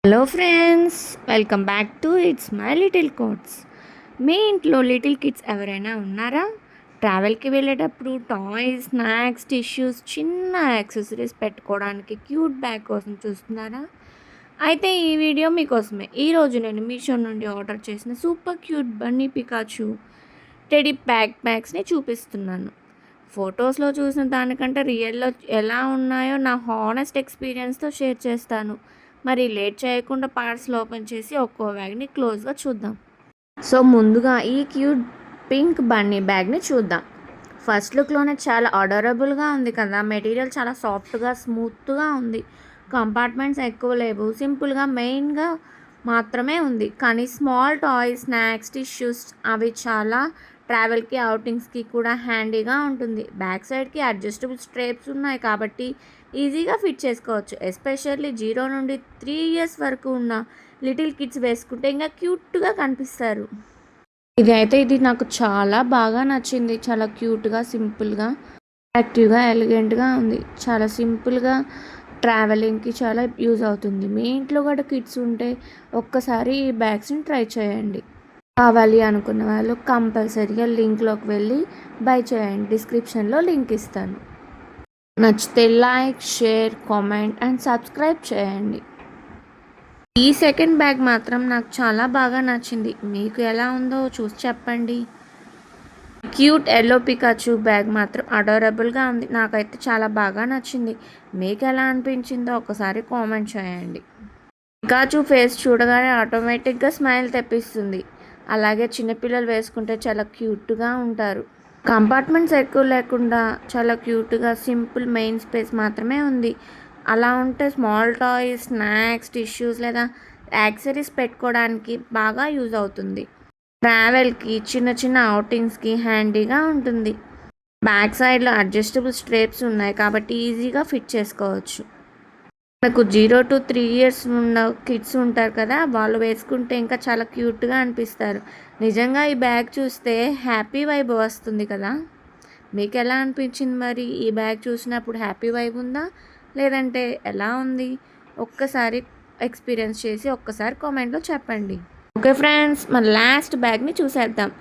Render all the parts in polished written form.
Hello friends, welcome back to it's my little coats. మీ ఇంట్లో little kids ఎవరైనా ఉన్నారా? ట్రావెల్కి వెళ్ళేటప్పుడు టాయ్స్, స్నాక్స్, టిష్యూస్, చిన్న యాక్సెసరీస్ పెట్టుకోవడానికి క్యూట్ బ్యాగ్ కోసం చూస్తున్నారా? అయితే ఈ వీడియో మీకోసమే. ఈరోజు నేను మీషో నుండి ఆర్డర్ చేసిన super cute bunny Pikachu teddy బ్యాగ్స్ని చూపిస్తున్నాను. ఫొటోస్లో చూసిన దానికంటే రియల్లో ఎలా ఉన్నాయో నా హానెస్ట్ ఎక్స్పీరియన్స్తో షేర్ చేస్తాను. మరి లేట్ చేయకుండా పార్సల్ ఓపెన్ చేసి ఒక్కో బ్యాగ్ని క్లోజ్గా చూద్దాం. సో ముందుగా ఈ క్యూట్ పింక్ బన్నీ బ్యాగ్ని చూద్దాం. ఫస్ట్ లుక్లోనే చాలా అడోరబుల్గా ఉంది కదా. మెటీరియల్ చాలా సాఫ్ట్గా, స్మూత్గా ఉంది. కంపార్ట్మెంట్స్ ఎక్కువ లేవు, సింపుల్గా మెయిన్గా మాత్రమే ఉంది. కానీ స్మాల్ టాయ్స్, స్నాక్స్, టిష్యూస్ అవి చాలా ట్రావెల్కి, అవుటింగ్స్కి కూడా హ్యాండీగా ఉంటుంది. బ్యాక్ సైడ్కి అడ్జస్టబుల్ స్ట్రేప్స్ ఉన్నాయి కాబట్టి ఈజీగా ఫిట్ చేసుకోవచ్చు. ఎస్పెషల్లీ 0 నుండి 3 ఇయర్స్ వరకు ఉన్న లిటిల్ కిడ్స్ వేసుకుంటే ఇంకా క్యూట్గా కనిపిస్తారు. ఇది నాకు చాలా బాగా నచ్చింది. చాలా క్యూట్గా, సింపుల్గా, యాక్టివ్గా, ఎలిగెంట్గా ఉంది. చాలా సింపుల్గా ట్రావెలింగ్కి చాలా యూజ్ అవుతుంది. మీ ఇంట్లో కూడా కిడ్స్ ఉంటే ఒక్కసారి ఈ బ్యాగ్స్ని ట్రై చేయండి. కావాలి అనుకున్న వాళ్ళు కంపల్సరీగా లింక్లోకి వెళ్ళి బై చేయండి. డిస్క్రిప్షన్లో లింక్ ఇస్తాను. నచ్చితే like, share, comment and subscribe చేయండి. ఈ సెకండ్ బ్యాగ్ మాత్రం నాకు చాలా బాగా నచ్చింది. మీకు ఎలా ఉందో చూసి చెప్పండి. క్యూట్ ఎల్లో పికాచు బ్యాగ్ మాత్రం అడోరబుల్గా ఉంది. నాకైతే చాలా బాగా నచ్చింది. మీకు ఎలా అనిపించిందో ఒకసారి కామెంట్ చేయండి. పికాచు ఫేస్ చూడగానే ఆటోమేటిక్గా స్మైల్ తెప్పిస్తుంది. అలాగే చిన్నపిల్లలు వేసుకుంటే చాలా క్యూట్గా ఉంటారు. కంపార్ట్మెంట్స్ ఎక్కువ లేకుండా చాలా క్యూట్గా, సింపుల్ మెయిన్ స్పేస్ మాత్రమే ఉంది. అలా ఉంటే స్మాల్ టాయ్స్, స్నాక్స్, టిష్యూస్ లేదా యాక్సెసరీస్ పెట్టుకోవడానికి బాగా యూజ్ అవుతుంది. ట్రావెల్కి, చిన్న చిన్న అవుటింగ్స్కి హ్యాండీగా ఉంటుంది. బ్యాక్ సైడ్లో అడ్జస్టబుల్ స్ట్రేప్స్ ఉన్నాయి కాబట్టి ఈజీగా ఫిట్ చేసుకోవచ్చు. మనకు 0 to 3 ఇయర్స్ ఉన్న కిడ్స్ ఉంటారు కదా, వాళ్ళు వేసుకుంటే ఇంకా చాలా క్యూట్గా అనిపిస్తారు. నిజంగా ఈ బ్యాగ్ చూస్తే హ్యాపీ వైబ్ వస్తుంది కదా. మీకు ఎలా అనిపించింది మరి? ఈ బ్యాగ్ చూసినప్పుడు హ్యాపీ వైబ్ ఉందా, లేదంటే ఎలా ఉంది? ఒక్కసారి ఎక్స్పీరియన్స్ చేసి ఒక్కసారి కామెంట్లో చెప్పండి. ఓకే ఫ్రెండ్స్, మన లాస్ట్ బ్యాగ్ని చూసేద్దాం.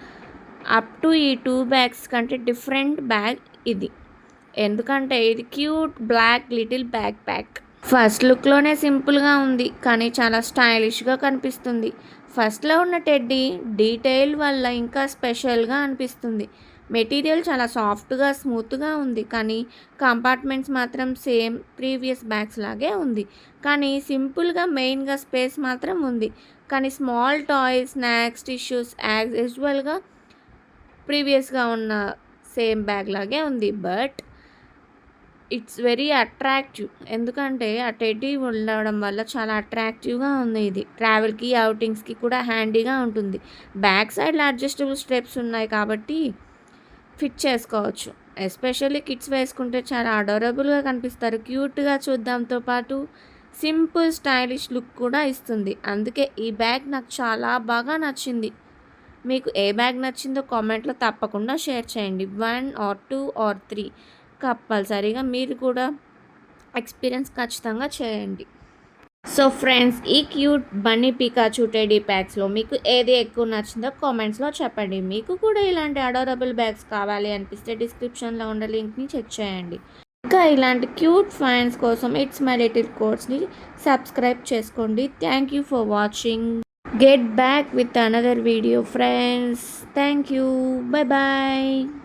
అప్ టు ఈ 2 బ్యాగ్స్ కంటే డిఫరెంట్ బ్యాగ్ ఇది. ఎందుకంటే ఇది cute black little bag pack. First లుక్లోనే సింపుల్గా ఉంది, కానీ చాలా స్టైలిష్గా కనిపిస్తుంది. ఫస్ట్లో ఉన్న టెడ్డీ డీటెయిల్ వల్ల ఇంకా స్పెషల్గా అనిపిస్తుంది. మెటీరియల్ చాలా సాఫ్ట్గా, స్మూత్గా ఉంది. కానీ కంపార్ట్మెంట్స్ మాత్రం సేమ్ ప్రీవియస్ బ్యాగ్స్ లాగే ఉంది. కానీ సింపుల్గా మెయిన్గా స్పేస్ మాత్రం ఉంది. కానీ small toys, snacks, tissues as యూజువల్గా ప్రీవియస్గా ఉన్న సేమ్ బ్యాగ్ లాగే ఉంది. But it's very attractive. ఎందుకంటే ఆ టెడ్డీ ఉండడం వల్ల చాలా అట్రాక్టివ్గా ఉంది. ఇది ట్రావెల్కి, అవుటింగ్స్కి కూడా హ్యాండీగా ఉంటుంది. బ్యాక్ సైడ్లో అడ్జస్టబుల్ స్టెప్స్ ఉన్నాయి కాబట్టి ఫిట్ చేసుకోవచ్చు. ఎస్పెషల్లీ కిడ్స్ వేసుకుంటే చాలా అడోరబుల్గా కనిపిస్తారు. క్యూట్గా చూద్దాంతో పాటు సింపుల్ స్టైలిష్ లుక్ కూడా ఇస్తుంది. అందుకే ఈ బ్యాగ్ నాకు చాలా బాగా నచ్చింది. మీకు ఏ బ్యాగ్ నచ్చిందో కామెంట్లో తప్పకుండా షేర్ చేయండి. 1 or 2 or 3 కంపల్సరీగా మీరు కూడా ఎక్స్పీరియన్స్ ఖచ్చితంగా చేయండి. సో ఫ్రెండ్స్, ఈ క్యూట్ బన్నీ పికాచు టెడీ బ్యాగ్స్లో మీకు ఏది ఎక్కువ నచ్చిందో కామెంట్స్లో చెప్పండి. మీకు కూడా ఇలాంటి అడోరబుల్ బ్యాగ్స్ కావాలి అనిపిస్తే డిస్క్రిప్షన్లో ఉన్న లింక్ని చెక్ చేయండి. ఇంకా ఇలాంటి క్యూట్ ఫైన్స్ కోసం ఇట్స్ మై లిటిల్ కోట్స్ని సబ్స్క్రైబ్ చేసుకోండి. Thank you for watching. Get back with another video friends. Thank you. Bye bye.